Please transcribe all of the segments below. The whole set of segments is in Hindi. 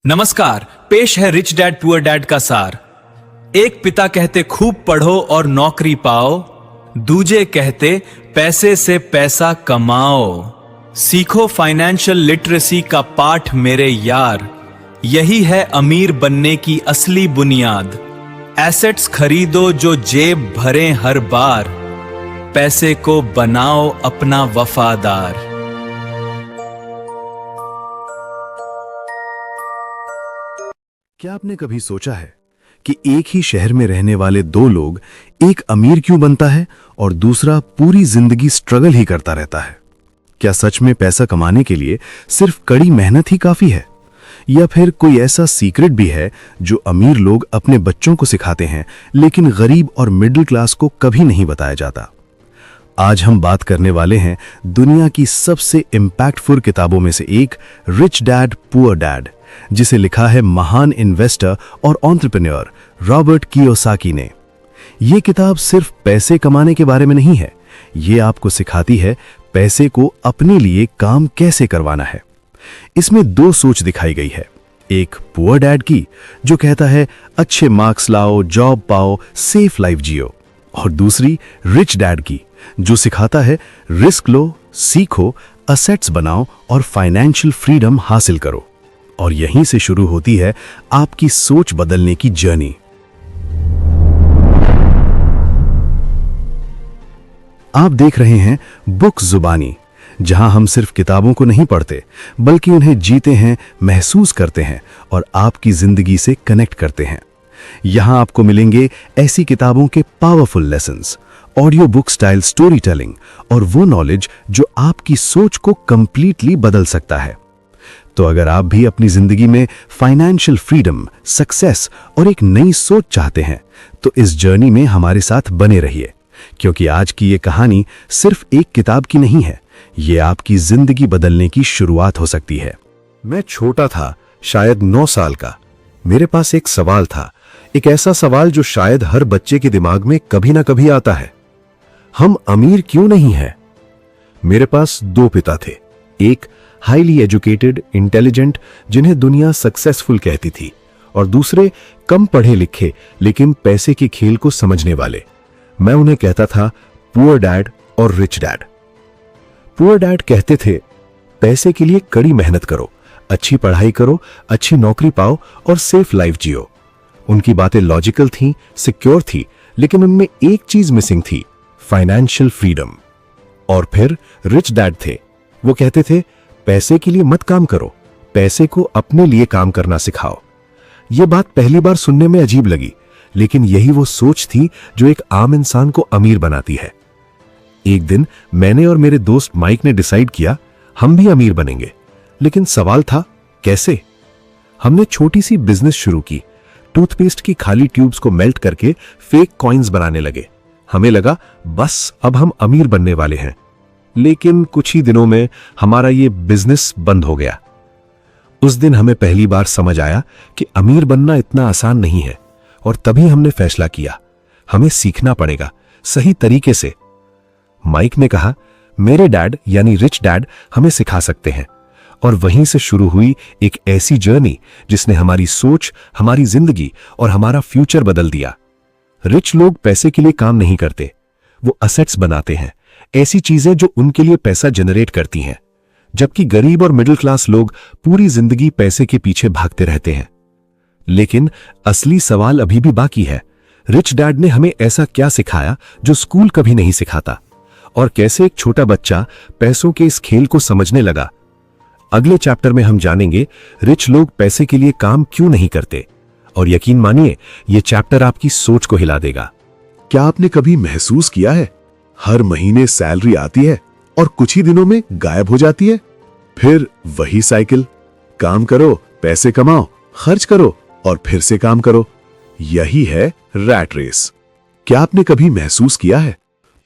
नमस्कार। पेश है रिच डैड पुअर डैड का सार। एक पिता कहते खूब पढ़ो और नौकरी पाओ, दूजे कहते पैसे से पैसा कमाओ। सीखो फाइनेंशियल लिटरेसी का पाठ मेरे यार, यही है अमीर बनने की असली बुनियाद। एसेट्स खरीदो जो जेब भरे हर बार, पैसे को बनाओ अपना वफादार। क्या आपने कभी सोचा है कि एक ही शहर में रहने वाले दो लोग, एक अमीर क्यों बनता है और दूसरा पूरी जिंदगी स्ट्रगल ही करता रहता है? क्या सच में पैसा कमाने के लिए सिर्फ कड़ी मेहनत ही काफी है, या फिर कोई ऐसा सीक्रेट भी है जो अमीर लोग अपने बच्चों को सिखाते हैं लेकिन गरीब और मिडिल क्लास को कभी नहीं बताया जाता? आज हम बात करने वाले हैं दुनिया की सबसे इंपैक्टफुल किताबों में से एक, रिच डैड पुअर डैड, जिसे लिखा है महान इन्वेस्टर और एंटरप्रेन्योर रॉबर्ट कियोसाकी ने। यह किताब सिर्फ पैसे कमाने के बारे में नहीं है, यह आपको सिखाती है पैसे को अपने लिए काम कैसे करवाना है। इसमें दो सोच दिखाई गई है, एक पुअर डैड की जो कहता है अच्छे मार्क्स लाओ, जॉब पाओ, सेफ लाइफ जियो, और दूसरी रिच डैड की जो सिखाता है रिस्क लो, सीखो, असेट्स बनाओ और फाइनेंशियल फ्रीडम हासिल करो। और यहीं से शुरू होती है आपकी सोच बदलने की जर्नी। आप देख रहे हैं बुक जुबानी, जहां हम सिर्फ किताबों को नहीं पढ़ते बल्कि उन्हें जीते हैं, महसूस करते हैं और आपकी जिंदगी से कनेक्ट करते हैं। यहां आपको मिलेंगे ऐसी किताबों के powerful lessons, audio book style story telling और वो नॉलेज जो आपकी सोच को कंप्लीटली बदल सकता है। तो अगर आप भी अपनी जिंदगी में फाइनेंशियल फ्रीडम, सक्सेस और एक नई सोच चाहते हैं तो इस जर्नी में हमारे साथ बने रहिए, क्योंकि आज की ये कहानी सिर्फ एक किताब की नहीं है, ये आपकी जिंदगी बदलने की शुरुआत हो सकती है। मैं छोटा था, शायद 9 साल का। मेरे पास एक सवाल था, एक ऐसा सवाल जो शायद हर बच्चे के दिमाग में कभी ना कभी आता है, हम अमीर क्यों नहीं हैं? मेरे पास दो पिता थे, एक हाईली एजुकेटेड, इंटेलिजेंट, जिन्हें दुनिया सक्सेसफुल कहती थी, और दूसरे कम पढ़े लिखे लेकिन पैसे के खेल को समझने वाले। मैं उन्हें कहता था पुअर डैड और रिच डैड। पुअर डैड कहते थे पैसे के लिए कड़ी मेहनत करो, अच्छी पढ़ाई करो, अच्छी नौकरी पाओ और सेफ लाइफ जियो। उनकी बातें लॉजिकल थीं, सिक्योर थी, लेकिन उनमें एक चीज मिसिंग थी, फाइनेंशियल फ्रीडम। और फिर रिच डैड थे, वो कहते थे पैसे के लिए मत काम करो, पैसे को अपने लिए काम करना सिखाओ। यह बात पहली बार सुनने में अजीब लगी, लेकिन यही वो सोच थी जो एक आम इंसान को अमीर बनाती है। एक दिन मैंने और मेरे दोस्त माइक ने डिसाइड किया हम भी अमीर बनेंगे, लेकिन सवाल था कैसे? हमने छोटी सी बिजनेस शुरू की, टूथपेस्ट की खाली ट्यूब्स को मेल्ट करके फेक कॉइन्स बनाने लगे। हमें लगा बस अब हम अमीर बनने वाले हैं, लेकिन कुछ ही दिनों में हमारा ये बिजनेस बंद हो गया। उस दिन हमें पहली बार समझ आया कि अमीर बनना इतना आसान नहीं है, और तभी हमने फैसला किया हमें सीखना पड़ेगा सही तरीके से। माइक ने कहा मेरे डैड यानी रिच डैड हमें सिखा सकते हैं, और वहीं से शुरू हुई एक ऐसी जर्नी जिसने हमारी सोच, हमारी जिंदगी और हमारा फ्यूचर बदल दिया। रिच लोग पैसे के लिए काम नहीं करते, वो असेट्स बनाते हैं, ऐसी चीजें जो उनके लिए पैसा जनरेट करती हैं, जबकि गरीब और मिडिल क्लास लोग पूरी जिंदगी पैसे के पीछे भागते रहते हैं। लेकिन असली सवाल अभी भी बाकी है, रिच डैड ने हमें ऐसा क्या सिखाया जो स्कूल कभी नहीं सिखाता, और कैसे एक छोटा बच्चा पैसों के इस खेल को समझने लगा। अगले चैप्टर में हम जानेंगे रिच लोग पैसे के लिए काम क्यों नहीं करते, और यकीन मानिए यह चैप्टर आपकी सोच को हिला देगा। क्या आपने कभी महसूस किया है हर महीने सैलरी आती है और कुछ ही दिनों में गायब हो जाती है? फिर वही साइकिल, काम करो, पैसे कमाओ, खर्च करो और फिर से काम करो। यही है रैट रेस। क्या आपने कभी महसूस किया है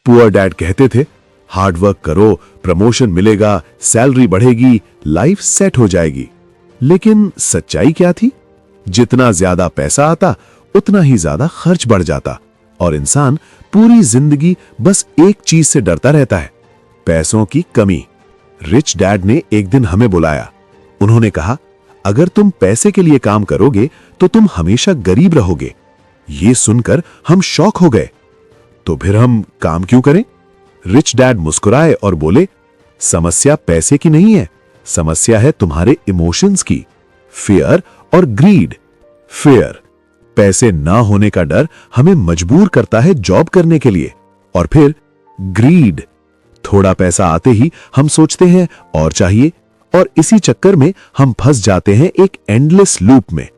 पुअर डैड कहते थे हार्ड वर्क करो, प्रमोशन मिलेगा, सैलरी बढ़ेगी, लाइफ सेट हो जाएगी। लेकिन सच्चाई क्या थी? जितना ज्यादा पैसा आता उतना ही ज्यादा खर्च बढ़ जाता, और इंसान पूरी जिंदगी बस एक चीज से डरता रहता है, पैसों की कमी। रिच डैड ने एक दिन हमें बुलाया। उन्होंने कहा अगर तुम पैसे के लिए काम करोगे तो तुम हमेशा गरीब रहोगे। ये सुनकर हम शॉक हो गए। तो फिर हम काम क्यों करें? रिच डैड मुस्कुराए और बोले, समस्या पैसे की नहीं है, समस्या है तुम्हारे इमोशंस की, फियर और ग्रीड। फियर, पैसे ना होने का डर हमें मजबूर करता है जॉब करने के लिए। और फिर ग्रीड, थोड़ा पैसा आते ही हम सोचते हैं और चाहिए, और इसी चक्कर में हम फंस जाते हैं एक एंडलेस लूप में।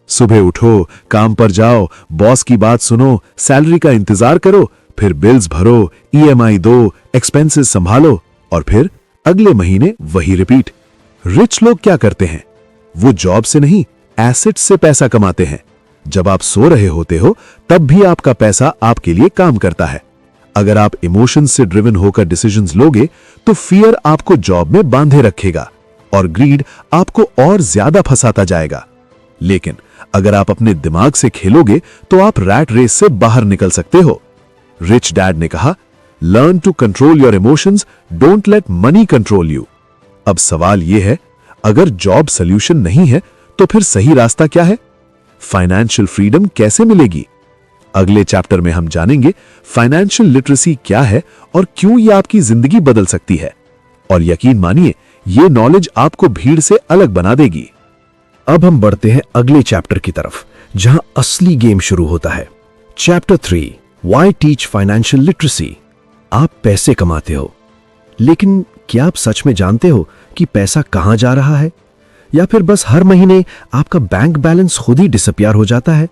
सुबह उठो, काम पर जाओ, बॉस की बात सुनो, सैलरी का इंतजार करो, फिर बिल्स भरो, ईएमआई दो, एक्सपेंसेस संभालो, और फिर अगले महीने वही रिपीट। रिच लोग क्या करते हैं? वो जॉब से नहीं, एसेट्स से पैसा कमाते हैं। जब आप सो रहे होते हो तब भी आपका पैसा आपके लिए काम करता है। अगर आप इमोशंस से ड्रिवन होकर डिसीजंस लोगे तो फियर आपको जॉब में बांधे रखेगा और ग्रीड आपको और ज्यादा फंसाता जाएगा। लेकिन अगर आप अपने दिमाग से खेलोगे तो आप रैट रेस से बाहर निकल सकते हो। रिच डैड ने कहा, learn to control your emotions, don't let money control you. अब सवाल यह है, अगर जॉब सॉल्यूशन नहीं है तो फिर सही रास्ता क्या है? फाइनेंशियल फ्रीडम कैसे मिलेगी? अगले चैप्टर में हम जानेंगे फाइनेंशियल लिटरेसी क्या है और क्यों यह आपकी जिंदगी बदल सकती है। और यकीन मानिए, यह नॉलेज आपको भीड़ से अलग बना देगी। अब हम बढ़ते हैं अगले चैप्टर की तरफ, जहां असली गेम शुरू होता है। Chapter 3, why teach financial literacy. आप पैसे कमाते हो, लेकिन क्या आप सच में जानते हो कि पैसा कहां जा रहा है? या फिर बस हर महीने आपका बैंक बैलेंस खुद ही डिसअपियर हो जाता है?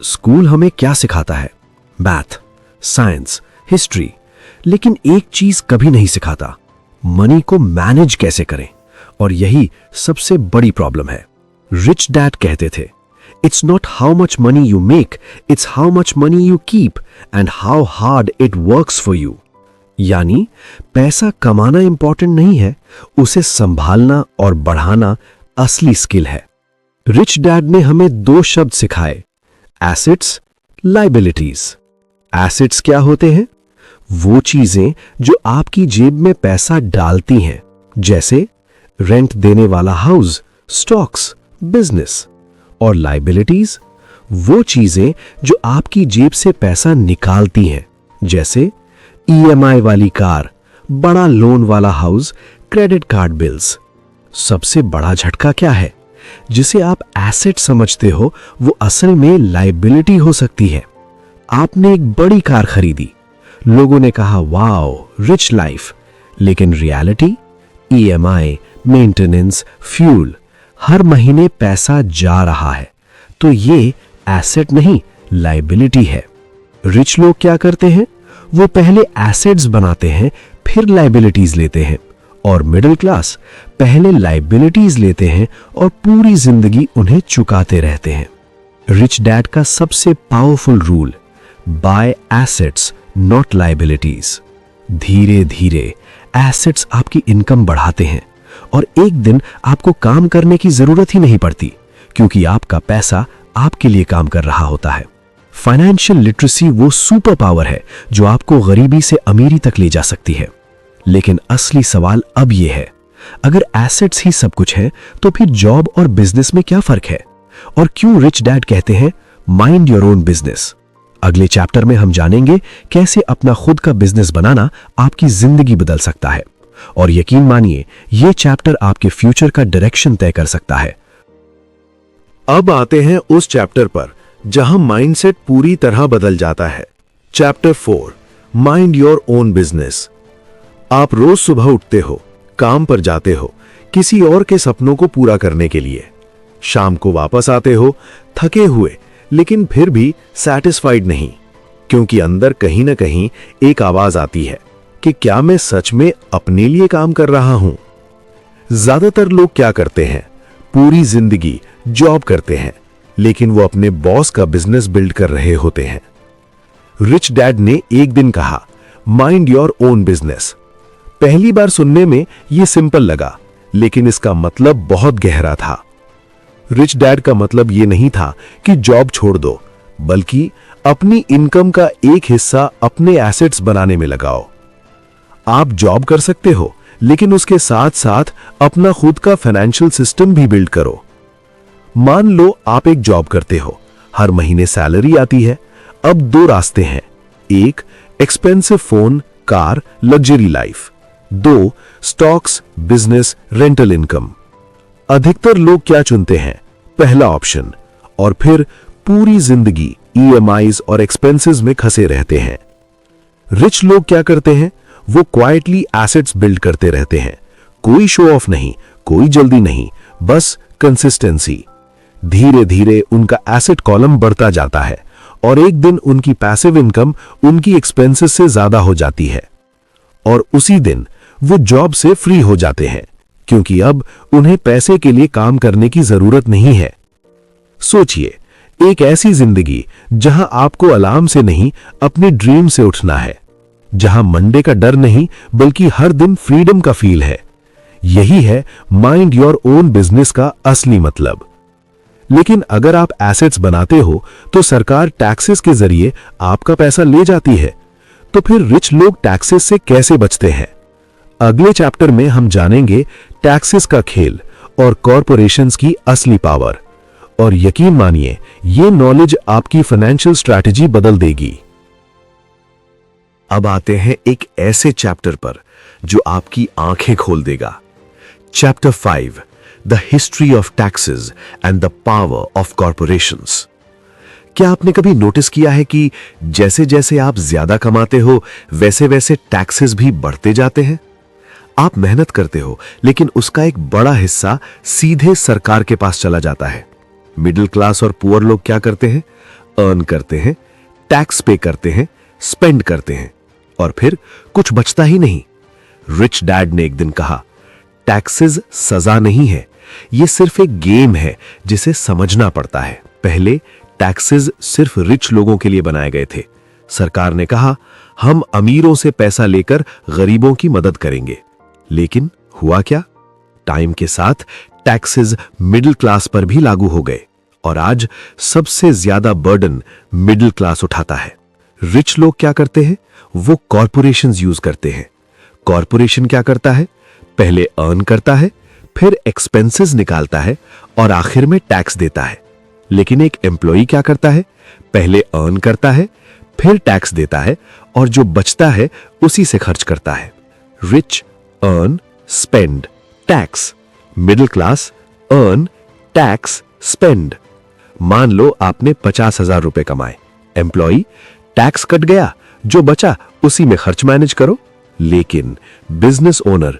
स्कूल हमें क्या सिखाता है? मैथ, साइंस, हिस्ट्री, लेकिन एक चीज कभी नहीं सिखाता, मनी को मैनेज कैसे करें। और यही सबसे बड़ी प्रॉब्लम है। रिच डैड कहते थे, it's not how much money you make, it's how much money you keep and how hard it works for you. यानी पैसा कमाना इंपॉर्टेंट नहीं है, उसे संभालना और बढ़ाना असली स्किल है। रिच डैड ने हमें 2 शब्द सिखाए, एसेट्स, लायबिलिटीज। एसेट्स क्या होते हैं? वो चीजें जो आपकी जेब में पैसा डालती हैं, जैसे रेंट देने वाला हाउस, स्टॉक्स, बिजनेस। और लायबिलिटीज, वो चीजें जो आपकी जेब से पैसा निकालती हैं, जैसे ईएमआई वाली कार, बड़ा लोन वाला हाउस, क्रेडिट कार्ड बिल्स। सबसे बड़ा झटका क्या है? जिसे आप एसेट समझते हो वो असल में लायबिलिटी हो सकती है। आपने एक बड़ी कार खरीदी, लोगों ने कहा वाओ रिच लाइफ, लेकिन रियलिटी ईएमआई, मेंटेनेंस, फ्यूल, हर महीने पैसा जा रहा है। तो ये एसेट नहीं, लायबिलिटी है। रिच लोग क्या करते हैं? वो पहले एसेट्स बनाते हैं, फिर लायबिलिटीज लेते हैं। और मिडिल क्लास पहले लायबिलिटीज लेते हैं और पूरी जिंदगी उन्हें चुकाते रहते हैं। रिच डैड का सबसे powerful rule, buy assets not liabilities. धीरे धीरे एसेट्स आपकी इनकम बढ़ाते हैं और एक दिन आपको काम करने की जरूरत ही नहीं पड़ती, क्योंकि आपका पैसा आपके लिए काम कर रहा होता है। फाइनेंशियल लिटरेसी वो सुपर पावर है जो आपको गरीबी से अमीरी तक ले जा सकती है। लेकिन असली सवाल अब यह है, अगर एसेट्स ही सब कुछ है तो फिर जॉब और बिजनेस में क्या फर्क है? और क्यों रिच डैड कहते हैं माइंड योर ओन बिजनेस? अगले चैप्टर में हम जानेंगे कैसे अपना खुद का बिजनेस बनाना आपकी जिंदगी बदल सकता है। और यकीन मानिए, यह चैप्टर आपके फ्यूचर का डायरेक्शन तय कर सकता है। अब आते हैं उस चैप्टर पर जहां माइंडसेट पूरी तरह बदल जाता है। Chapter 4, mind your own business. आप रोज सुबह उठते हो, काम पर जाते हो, किसी और के सपनों को पूरा करने के लिए। शाम को वापस आते हो थके हुए, लेकिन फिर भी सैटिस्फाइड नहीं, क्योंकि अंदर कहीं ना कहीं एक आवाज आती है कि क्या मैं सच में अपने लिए काम कर रहा हूं? ज्यादातर लोग क्या करते हैं? पूरी जिंदगी जॉब करते हैं, लेकिन वो अपने बॉस का बिजनेस बिल्ड कर रहे होते हैं। रिच डैड ने एक दिन कहा, माइंड योर ओन बिजनेस। पहली बार सुनने में यह सिंपल लगा, लेकिन इसका मतलब बहुत गहरा था। रिच डैड का मतलब यह नहीं था कि जॉब छोड़ दो, बल्कि अपनी इनकम का एक हिस्सा अपने एसेट्स बनाने में लगाओ। आप जॉब कर सकते हो, लेकिन उसके साथ साथ अपना खुद का फाइनेंशियल सिस्टम भी बिल्ड करो। मान लो आप एक जॉब करते हो, हर महीने सैलरी आती है। अब दो रास्ते हैं, एक expensive phone, car, luxury life, दो स्टॉक्स, बिजनेस, रेंटल इनकम। अधिकतर लोग क्या चुनते हैं? पहला ऑप्शन, और फिर पूरी जिंदगी ईएमआईज और एक्सपेंसेस में फंसे रहते हैं। रिच लोग क्या करते हैं? वो क्वाइटली एसेट्स बिल्ड करते रहते हैं। कोई शो ऑफ नहीं, कोई जल्दी नहीं, बस कंसिस्टेंसी। धीरे धीरे उनका एसेट कॉलम बढ़ता जाता है और एक दिन उनकी पैसिव इनकम उनकी एक्सपेंसेस से ज्यादा हो जाती है और उसी दिन वो जॉब से फ्री हो जाते हैं, क्योंकि अब उन्हें पैसे के लिए काम करने की जरूरत नहीं है। सोचिए, एक ऐसी जिंदगी जहां आपको अलार्म से नहीं अपने ड्रीम से उठना है, जहां मंडे का डर नहीं बल्कि हर दिन फ्रीडम का फील है। यही है माइंड योर ओन बिजनेस का असली मतलब। लेकिन अगर आप एसेट्स बनाते हो तो सरकार टैक्सेस के जरिए आपका पैसा ले जाती है। तो फिर रिच लोग टैक्सेस से कैसे बचते हैं? अगले चैप्टर में हम जानेंगे टैक्सेस का खेल और कॉरपोरेशंस की असली पावर। और यकीन मानिए, ये नॉलेज आपकी फाइनेंशियल स्ट्रैटेजी बदल देगी। अब आते हैं एक ऐसे चैप्टर पर जो आपकी आंखें खोल देगा। Chapter 5, the history of taxes and the power of corporations. क्या आपने कभी नोटिस किया है कि जैसे जैसे आप ज्यादा कमाते हो वैसे वैसे टैक्सेस भी बढ़ते जाते हैं? आप मेहनत करते हो लेकिन उसका एक बड़ा हिस्सा सीधे सरकार के पास चला जाता है। मिडिल क्लास और पुअर लोग क्या करते हैं? अर्न करते हैं, टैक्स पे करते हैं, स्पेंड करते हैं और फिर कुछ बचता ही नहीं। रिच डैड ने एक दिन कहा, टैक्सेस सजा नहीं है, ये सिर्फ एक गेम है जिसे समझना पड़ता है। पहले टैक्सेस सिर्फ रिच लोगों के लिए बनाए गए थे। सरकार ने कहा, हम अमीरों से पैसा लेकर गरीबों की मदद करेंगे। लेकिन हुआ क्या? टाइम के साथ टैक्सेस मिडिल क्लास पर भी लागू हो गए और आज सबसे ज्यादा बर्डन मिडिल क्लास उठाता है। रिच लोग क्या करते हैं? वो कॉरपोरेशंस यूज करते हैं। कॉरपोरेशन क्या करता है? पहले अर्न करता है, फिर एक्सपेंसेस निकालता है और आखिर में टैक्स देता है। लेकिन एक एम्प्लॉई क्या करता है? पहले अर्न करता है, फिर टैक्स देता है और जो बचता है उसी से खर्च करता है। Rich earn, spend, tax. Middle class earn, tax, spend. मान लो आपने 50,000 रुपए कमाए। एम्प्लॉई, टैक्स कट गया, जो बचा उसी में खर्च मैनेज करो। लेकिन बिजनेस ओनर,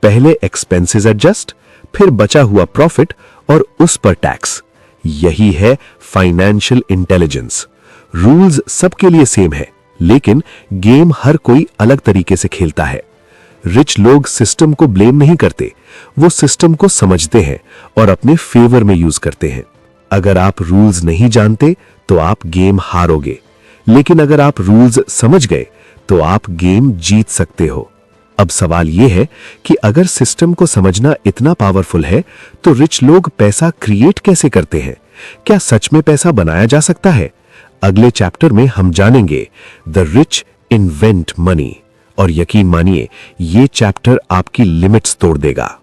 पहले एक्सपेंसेस एडजस्ट, फिर बचा हुआ प्रॉफिट और उस पर टैक्स। यही है फाइनेंशियल इंटेलिजेंस। रूल्स सबके लिए सेम है, लेकिन गेम हर कोई अलग तरीके से खेलता है। रिच लोग सिस्टम को ब्लेम नहीं करते, वो सिस्टम को समझते हैं और अपने फेवर में यूज करते हैं। अगर आप रूल्स नहीं जानते तो आप गेम हारोगे, लेकिन अगर आप रूल्स समझ गए तो आप गेम जीत सकते हो। अब सवाल यह है कि अगर सिस्टम को समझना इतना पावरफुल है तो रिच लोग पैसा क्रिएट कैसे करते हैं? क्या सच में पैसा बनाया जा सकता है? अगले चैप्टर में हम जानेंगे द रिच इन्वेंट मनी। और यकीन मानिए, ये चैप्टर आपकी लिमिट्स तोड़ देगा।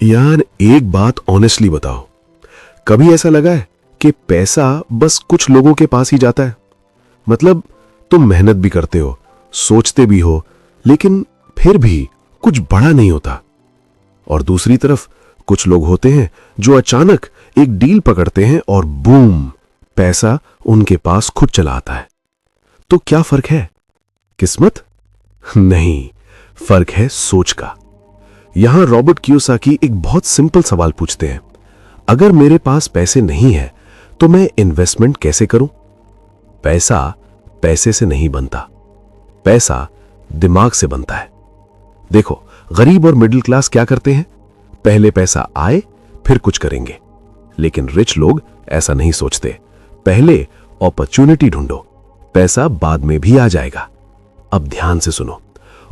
यार, एक बात ऑनेस्टली बताओ, कभी ऐसा लगा है कि पैसा बस कुछ लोगों के पास ही जाता है? मतलब तुम मेहनत भी करते हो, सोचते भी हो, लेकिन फिर भी कुछ बड़ा नहीं होता। और दूसरी तरफ कुछ लोग होते हैं जो अचानक एक डील पकड़ते हैं और बूम, पैसा उनके पास खुद चला आता है। तो क्या फर्क है? किस्मत? नहीं, फर्क है सोच का। यहां रॉबर्ट कियोसाकी एक बहुत सिंपल सवाल पूछते हैं, अगर मेरे पास पैसे नहीं है तो मैं इन्वेस्टमेंट कैसे करूं? पैसा पैसे से नहीं बनता, पैसा दिमाग से बनता है। देखो, गरीब और मिडिल क्लास क्या करते हैं? पहले पैसा आए फिर कुछ करेंगे। लेकिन रिच लोग ऐसा नहीं सोचते। पहले अपॉर्चुनिटी ढूंढो, पैसा बाद में भी आ जाएगा। अब ध्यान से सुनो,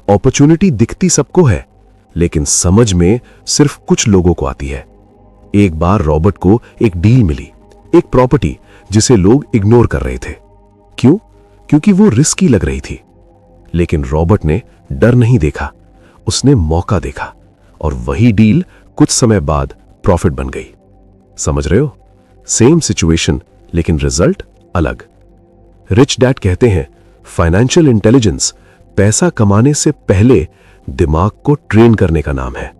अपॉर्चुनिटी दिखती सबको है, लेकिन समझ में सिर्फ कुछ लोगों को आती है। एक बार रॉबर्ट को एक डील मिली, एक प्रॉपर्टी जिसे लोग इग्नोर कर रहे थे। क्यों? क्योंकि वो रिस्की लग रही थी। लेकिन रॉबर्ट ने डर नहीं देखा, उसने मौका देखा और वही डील कुछ समय बाद प्रॉफिट बन गई। समझ रहे हो? सेम सिचुएशन लेकिन रिजल्ट अलग। रिच डैड कहते हैं फाइनेंशियल इंटेलिजेंस पैसा कमाने से पहले दिमाग को ट्रेन करने का नाम है।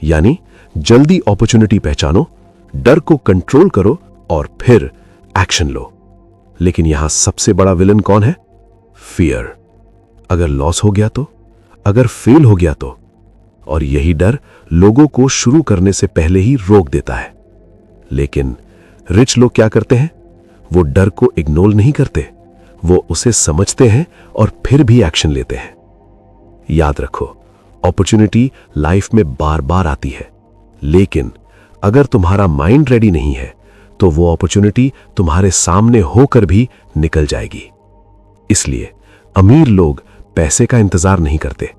यानी जल्दी अपॉर्चुनिटी पहचानो, डर को कंट्रोल करो और फिर एक्शन लो। लेकिन यहां सबसे बड़ा विलन कौन है? फियर। अगर लॉस हो गया तो, अगर फेल हो गया तो। और यही डर लोगों को शुरू करने से पहले ही रोक देता है। लेकिन रिच लोग क्या करते हैं? वो डर को इग्नोर नहीं करते, वो उसे समझते हैं और फिर भी एक्शन लेते हैं। याद रखो, अपॉर्चुनिटी लाइफ में बार बार आती है, लेकिन अगर तुम्हारा माइंड रेडी नहीं है तो वो अपॉर्चुनिटी तुम्हारे सामने होकर भी निकल जाएगी। इसलिए अमीर लोग पैसे का इंतजार नहीं करते,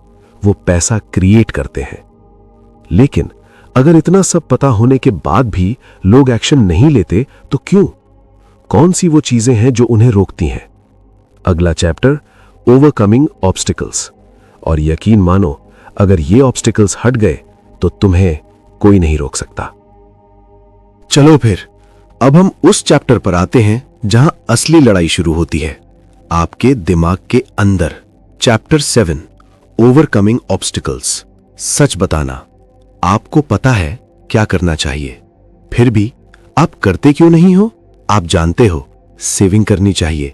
वो पैसा क्रिएट करते हैं। लेकिन अगर इतना सब पता होने के बाद भी लोग एक्शन नहीं लेते तो क्यों? कौन सी वो चीजें हैं जो उन्हें रोकती हैं? अगला चैप्टर, ओवरकमिंग ऑब्स्टिकल्स। और यकीन मानो, अगर ये ऑब्स्टिकल्स हट गए तो तुम्हें कोई नहीं रोक सकता। चलो फिर अब हम उस चैप्टर पर आते हैं जहां असली लड़ाई शुरू होती है, आपके दिमाग के अंदर। Chapter 7, overcoming obstacles. सच बताना, आपको पता है क्या करना चाहिए, फिर भी आप करते क्यों नहीं हो? आप जानते हो सेविंग करनी चाहिए,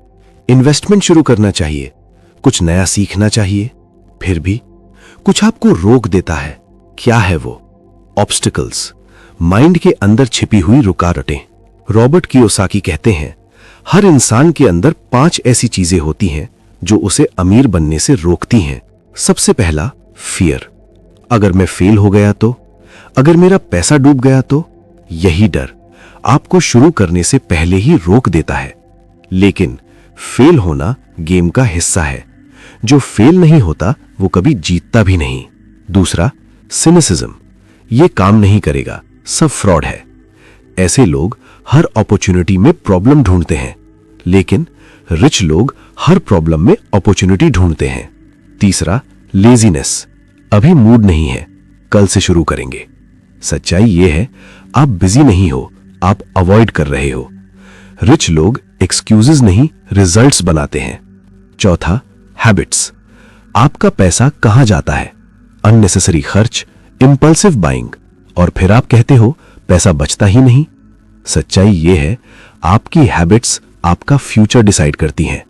इन्वेस्टमेंट शुरू करना चाहिए, कुछ नया सीखना चाहिए, फिर भी कुछ आपको रोक देता है। क्या है वो? ऑब्स्टिकल्स, माइंड के अंदर छिपी हुई रुकावटें। रॉबर्ट कियोसाकी कहते हैं, हर इंसान के अंदर 5 ऐसी चीजें होती हैं जो उसे अमीर बनने से रोकती हैं। सबसे पहला, फियर। अगर मैं फेल हो गया तो, अगर मेरा पैसा डूब गया तो। यही डर आपको शुरू करने से पहले ही रोक देता है। लेकिन फेल होना गेम का हिस्सा है, जो फेल नहीं होता वो कभी जीतता भी नहीं। दूसरा, सिनिसिज्म। ये काम नहीं करेगा, सब फ्रॉड है। ऐसे लोग हर अपॉर्चुनिटी में प्रॉब्लम ढूंढते हैं, लेकिन रिच लोग हर प्रॉब्लम में अपॉर्चुनिटी ढूंढते हैं। तीसरा, लेजीनेस। अभी मूड नहीं है, कल से शुरू करेंगे। सच्चाई यह है, आप बिजी नहीं हो, आप अवॉइड कर रहे हो। रिच लोग एक्सक्यूजेस नहीं, रिजल्ट्स बनाते हैं। चौथा, हैबिट्स। आपका पैसा कहां जाता है? अननेसेसरी खर्च, इंपल्सिव बाइंग, और फिर आप कहते हो पैसा बचता ही नहीं। सच्चाई यह है, आपकी हैबिट्स आपका फ्यूचर डिसाइड करती हैं।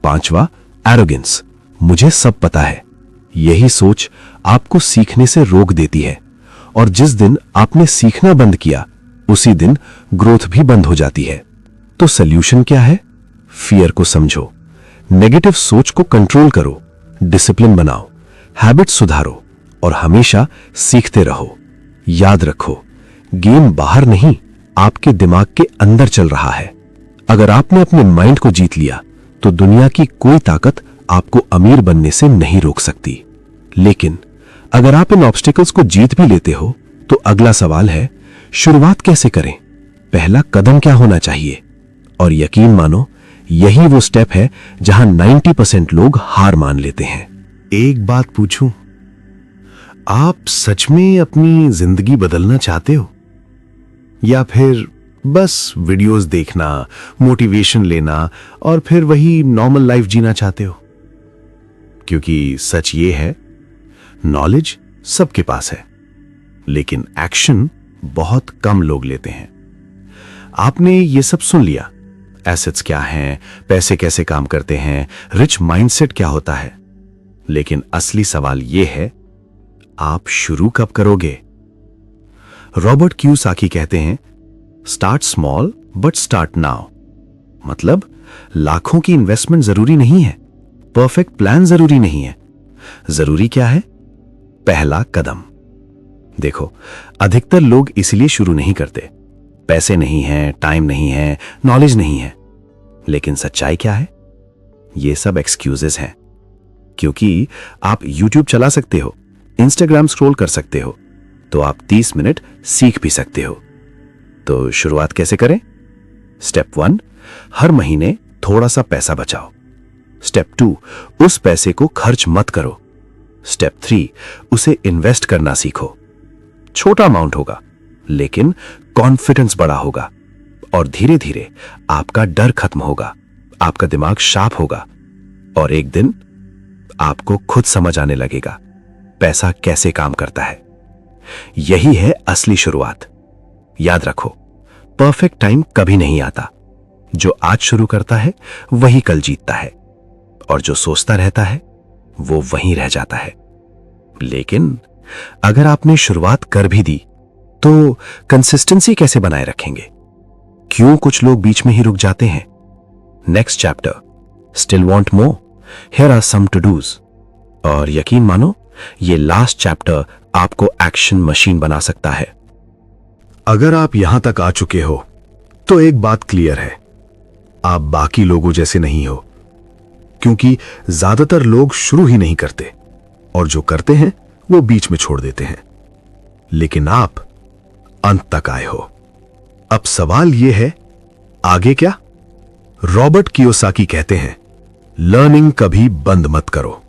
पांचवा, एरोगेंस। मुझे सब पता है। यही सोच आपको सीखने से रोक देती है, और जिस दिन आपने सीखना बंद किया उसी दिन ग्रोथ भी बंद हो जाती है। तो सॉल्यूशन क्या है? फियर को समझो, नेगेटिव सोच को कंट्रोल करो, डिसिप्लिन बनाओ, हैबिट सुधारो और हमेशा सीखते रहो। याद रखो, गेम बाहर नहीं, आपके दिमाग के अंदर चल रहा है। अगर आपने अपने माइंड को जीत लिया तो दुनिया की कोई ताकत आपको अमीर बनने से नहीं रोक सकती। लेकिन अगर आप इन ऑब्स्टिकल्स को जीत भी लेते हो तो अगला सवाल है, शुरुआत कैसे करें? पहला कदम क्या होना चाहिए? और यकीन मानो, यही वो स्टेप है जहां 90% लोग हार मान लेते हैं। एक बात पूछूं, आप सच में अपनी जिंदगी बदलना चाहते हो, या फिर बस वीडियोस देखना, मोटिवेशन लेना और फिर वही नॉर्मल लाइफ जीना चाहते हो? क्योंकि सच ये है, नॉलेज सबके पास है, लेकिन एक्शन बहुत कम लोग लेते हैं। आपने ये सब सुन लिया, एसेट्स क्या हैं, पैसे कैसे काम करते हैं, रिच माइंडसेट क्या होता है, लेकिन असली सवाल यह है, आप शुरू कब करोगे? रॉबर्ट कियोसाकी कहते हैं, start small but start now. मतलब लाखों की इन्वेस्टमेंट जरूरी नहीं है, परफेक्ट प्लान जरूरी नहीं है। जरूरी क्या है? पहला कदम। देखो, अधिकतर लोग इसलिए शुरू नहीं करते, पैसे नहीं है, टाइम नहीं है, नॉलेज नहीं है। लेकिन सच्चाई क्या है? ये सब एक्सक्यूजेस हैं। क्योंकि आप YouTube चला सकते हो, Instagram स्क्रॉल कर सकते हो, तो आप 30 मिनट सीख भी सकते हो। तो शुरुआत कैसे करें? स्टेप 1, हर महीने थोड़ा सा पैसा बचाओ। स्टेप 2, उस पैसे को खर्च मत करो। स्टेप 3, उसे इन्वेस्ट करना सीखो। छोटा अमाउंट होगा, लेकिन कॉन्फिडेंस बड़ा होगा। और धीरे धीरे आपका डर खत्म होगा, आपका दिमाग शार्प होगा और एक दिन आपको खुद समझ आने लगेगा पैसा कैसे काम करता है। यही है असली शुरुआत। याद रखो, परफेक्ट टाइम कभी नहीं आता। जो आज शुरू करता है वही कल जीतता है, और जो सोचता रहता है वो वहीं रह जाता है। लेकिन अगर आपने शुरुआत कर भी दी तो कंसिस्टेंसी कैसे बनाए रखेंगे? क्यों कुछ लोग बीच में ही रुक जाते हैं? Next chapter, still want more, here are some to dos. और यकीन मानो, ये लास्ट चैप्टर आपको एक्शन मशीन बना सकता है। अगर आप यहां तक आ चुके हो तो एक बात क्लियर है, आप बाकी लोगों जैसे नहीं हो। क्योंकि ज्यादातर लोग शुरू ही नहीं करते, और जो करते हैं वो बीच में छोड़ देते हैं। लेकिन आप अंत तक आए हो। अब सवाल यह है, आगे क्या? रॉबर्ट कियोसाकी कहते हैं, लर्निंग कभी बंद मत करो।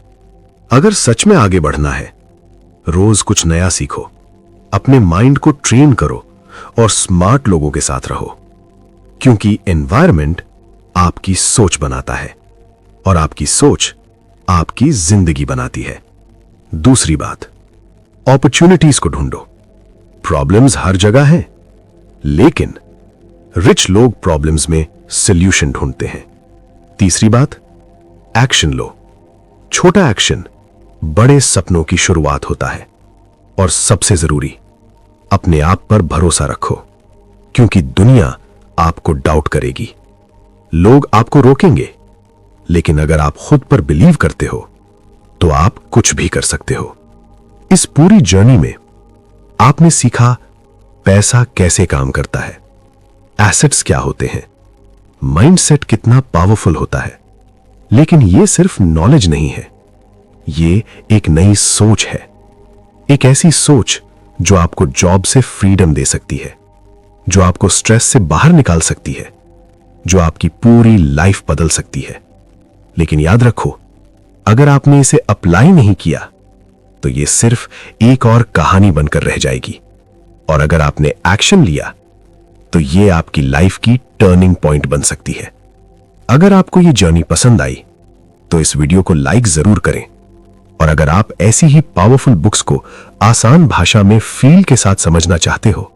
अगर सच में आगे बढ़ना है, रोज कुछ नया सीखो, अपने माइंड को ट्रेन करो और स्मार्ट लोगों के साथ रहो। क्योंकि एनवायरनमेंट आपकी सोच बनाता है, और आपकी सोच आपकी जिंदगी बनाती है। दूसरी बात, अपॉर्चुनिटीज को ढूंढो। प्रॉब्लम्स हर जगह हैं, लेकिन रिच लोग प्रॉब्लम्स में सॉल्यूशन ढूंढते हैं। तीसरी बात, एक्शन लो। छोटा एक्शन बड़े सपनों की शुरुआत होता है। और सबसे जरूरी, अपने आप पर भरोसा रखो, क्योंकि दुनिया आपको डाउट करेगी। लोग आपको रोकेंगे, लेकिन अगर आप खुद पर बिलीव करते हो तो आप कुछ भी कर सकते हो। इस पूरी जर्नी में आपने सीखा पैसा कैसे काम करता है, एसेट्स क्या होते हैं, माइंडसेट कितना पावरफुल होता है। लेकिन यह सिर्फ नॉलेज नहीं है, ये एक नई सोच है। एक ऐसी सोच जो आपको जॉब से फ्रीडम दे सकती है, जो आपको स्ट्रेस से बाहर निकाल सकती है, जो आपकी पूरी लाइफ बदल सकती है। लेकिन याद रखो, अगर आपने इसे अप्लाई नहीं किया तो ये सिर्फ एक और कहानी बनकर रह जाएगी। और अगर आपने एक्शन लिया तो ये आपकी लाइफ की टर्निंग पॉइंट बन सकती है। अगर आपको ये जर्नी पसंद आई तो इस वीडियो को लाइक जरूर करें। और अगर आप ऐसी ही पावरफुल बुक्स को आसान भाषा में फील के साथ समझना चाहते हो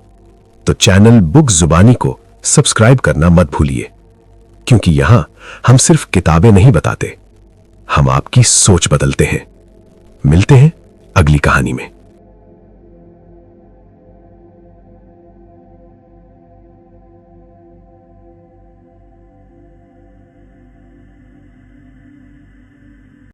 तो चैनल बुक जुबानी को सब्सक्राइब करना मत भूलिए, क्योंकि यहां हम सिर्फ किताबें नहीं बताते, हम आपकी सोच बदलते हैं। मिलते हैं अगली कहानी में।